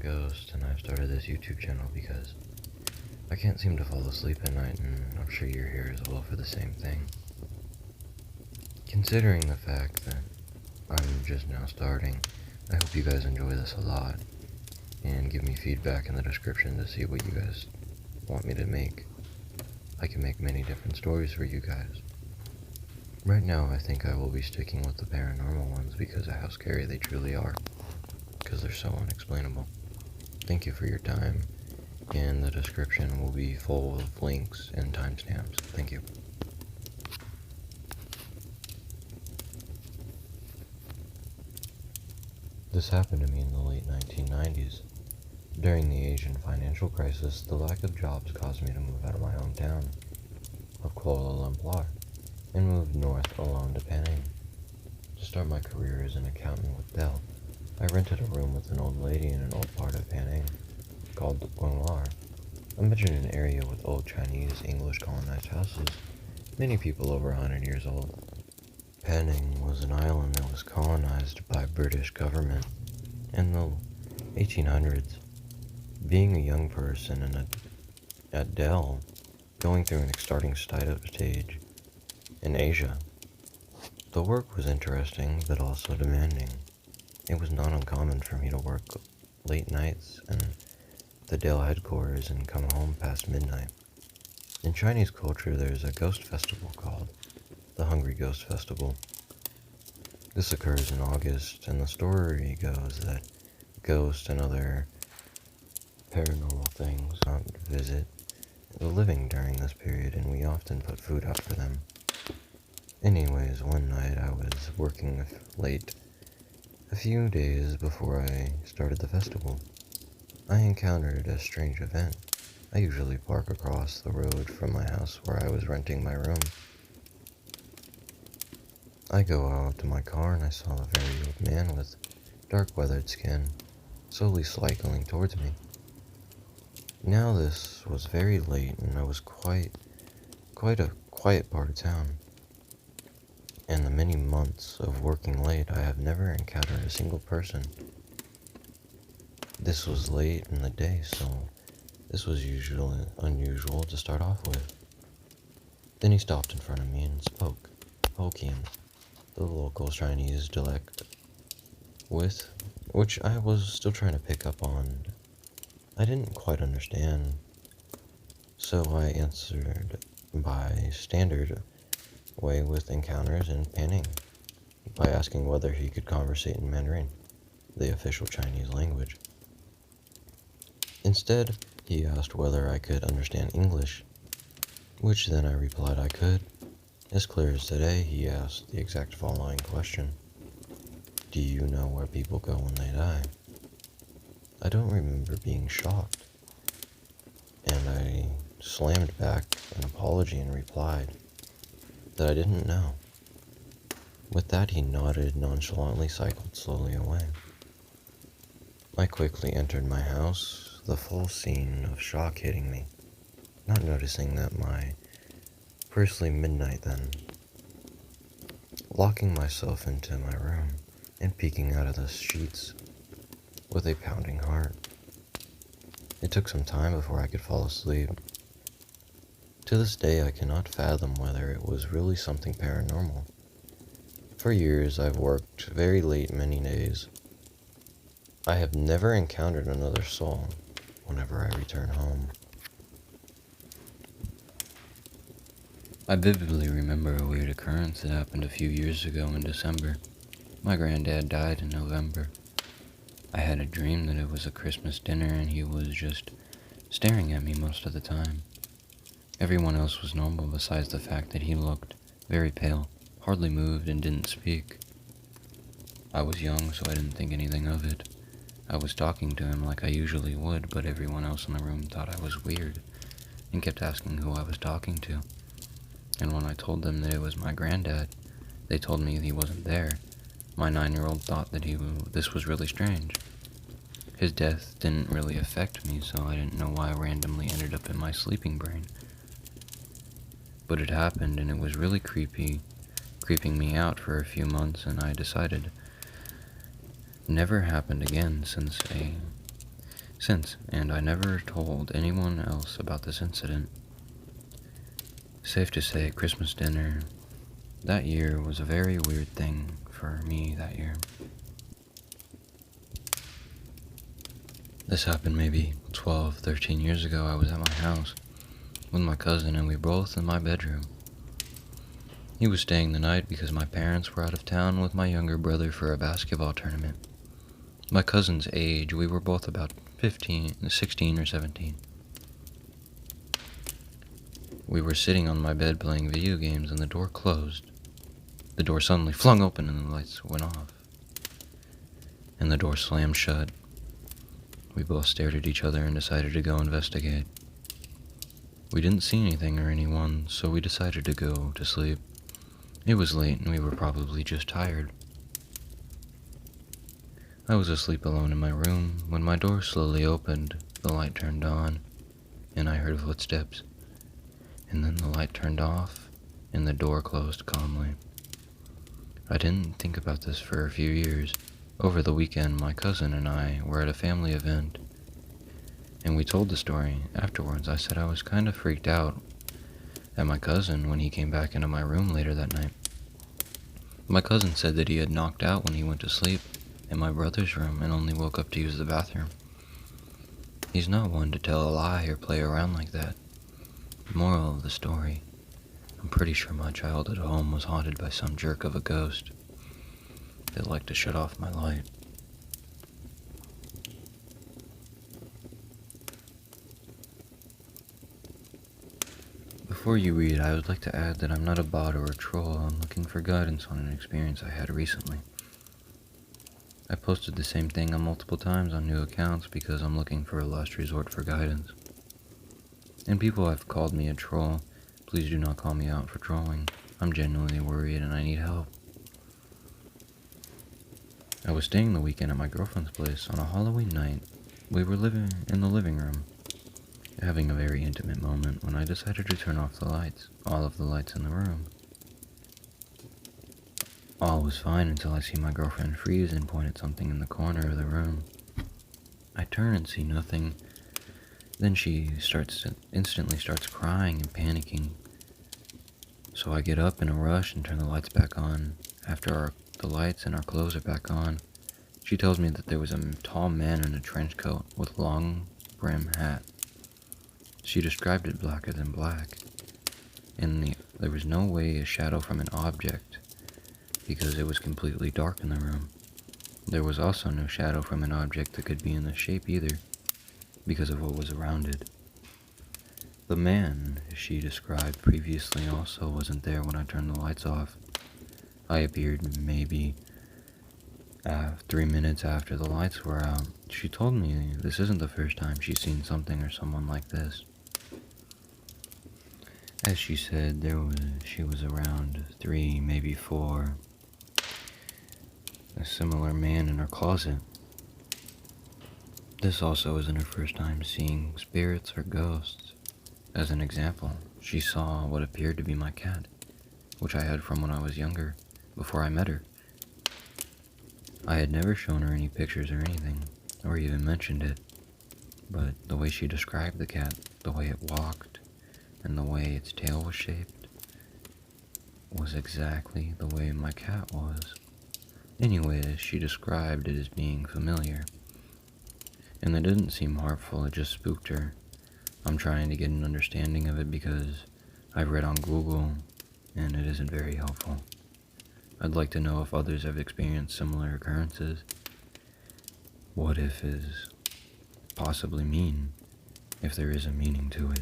Ghost, and I've started this YouTube channel because I can't seem to fall asleep at night, and I'm sure you're here as well for the same thing. Considering the fact that I'm just now starting, I hope you guys enjoy this a lot, and give me feedback in the description to see what you guys want me to make. I can make many different stories for you guys. Right now, I think I will be sticking with the paranormal ones because of how scary they truly are, because they're so unexplainable. Thank you for your time, and the description will be full of links and timestamps. Thank you. This happened to me in the late 1990s. During the Asian financial crisis, the lack of jobs caused me to move out of my hometown of Kuala Lumpur and moved north alone to Penang. To start my career as an accountant with Dell, I rented a room with an old lady in an old part of Penang called Guanglar. Imagine an area with old Chinese, English colonized houses, many people over 100 years old. Penang was an island that was colonized by British government in the 1800s. Being a young person and at Dell, going through an starting stage in Asia, the work was interesting but also demanding. It was not uncommon for me to work late nights in the Dell headquarters and come home past midnight. In Chinese culture, there's a ghost festival called the Hungry Ghost Festival. This occurs in August, and the story goes that ghosts and other paranormal things not visit the living during this period, and we often put food out for them. Anyways, one night I was working late, a few days before I started the festival. I encountered a strange event. I usually park across the road from my house where I was renting my room. I go out to my car and I saw a very old man with dark weathered skin slowly cycling towards me. Now this was very late and I was quite a quiet part of town. In the many months of working late, I have never encountered a single person. This was late in the day, so this was usually unusual to start off with. Then he stopped in front of me and spoke Hokkien, the local Chinese dialect, with which I was still trying to pick up on. I didn't quite understand, so I answered by standard way with encounters in Penang by asking whether he could conversate in Mandarin, the official Chinese language. Instead, he asked whether I could understand English, which then I replied I could. As clear as today, he asked the exact following question: "Do you know where people go when they die?" I don't remember being shocked, and I slammed back an apology and replied that I didn't know. With that, he nodded, nonchalantly cycled slowly away. I quickly entered my house, the full scene of shock hitting me, not noticing that my firstly midnight then, locking myself into my room and peeking out of the sheets with a pounding heart. It took some time before I could fall asleep. To this day, I cannot fathom whether it was really something paranormal. For years, I've worked very late many days. I have never encountered another soul whenever I return home. I vividly remember a weird occurrence that happened a few years ago in December. My granddad died in November. I had a dream that it was a Christmas dinner and he was just staring at me most of the time. Everyone else was normal besides the fact that he looked very pale, hardly moved, and didn't speak. I was young, so I didn't think anything of it. I was talking to him like I usually would, but everyone else in the room thought I was weird and kept asking who I was talking to. And when I told them that it was my granddad, they told me he wasn't there. My 9-year-old thought that this was really strange. His death didn't really affect me, so I didn't know why I randomly ended up in my sleeping brain. But it happened, and it was really creeping me out for a few months, and I decided never happened again since since, and I never told anyone else about this incident. Safe to say, Christmas dinner that year was a very weird thing for me that year. This happened maybe 12, 13 years ago. I was at my house with my cousin, and we were both in my bedroom. He was staying the night because my parents were out of town with my younger brother for a basketball tournament. My cousin's age, we were both about 16 or 17. We were sitting on my bed playing video games, and the door closed. The door suddenly flung open and the lights went off. And the door slammed shut. We both stared at each other and decided to go investigate. We didn't see anything or anyone, so we decided to go to sleep. It was late and we were probably just tired. I was asleep alone in my room when my door slowly opened, the light turned on, and I heard footsteps. And then the light turned off and the door closed calmly. I didn't think about this for a few years. Over the weekend, my cousin and I were at a family event, and we told the story. Afterwards, I said I was kind of freaked out at my cousin when he came back into my room later that night. My cousin said that he had knocked out when he went to sleep in my brother's room and only woke up to use the bathroom. He's not one to tell a lie or play around like that. Moral of the story, I'm pretty sure my childhood home was haunted by some jerk of a ghost that liked to shut off my light. Before you read, I would like to add that I'm not a bot or a troll. I'm looking for guidance on an experience I had recently. I posted the same thing on multiple times on new accounts because I'm looking for a last resort for guidance. And people have called me a troll. Please do not call me out for trolling. I'm genuinely worried and I need help. I was staying the weekend at my girlfriend's place on a Halloween night. We were living in the living room, having a very intimate moment when I decided to turn off the lights, all of the lights in the room. All was fine until I see my girlfriend freeze and point at something in the corner of the room. I turn and see nothing. Then she instantly starts crying and panicking. So I get up in a rush and turn the lights back on. After the lights and our clothes are back on, she tells me that there was a tall man in a trench coat with long brim hat. She described it blacker than black, and there was no way a shadow from an object because it was completely dark in the room. There was also no shadow from an object that could be in the shape either because of what was around it. The man she described previously also wasn't there when I turned the lights off. I appeared maybe 3 minutes after the lights were out. She told me this isn't the first time she's seen something or someone like this. As she said, she was around 3, maybe 4. A similar man in her closet. This also isn't her first time seeing spirits or ghosts. As an example, she saw what appeared to be my cat, which I had from when I was younger, before I met her. I had never shown her any pictures or anything, or even mentioned it, but the way she described the cat, the way it walked, and the way its tail was shaped, was exactly the way my cat was. Anyways, she described it as being familiar, and it didn't seem harmful, it just spooked her. I'm trying to get an understanding of it because I've read on Google, and it isn't very helpful. I'd like to know if others have experienced similar occurrences. What if is possibly mean, if there is a meaning to it.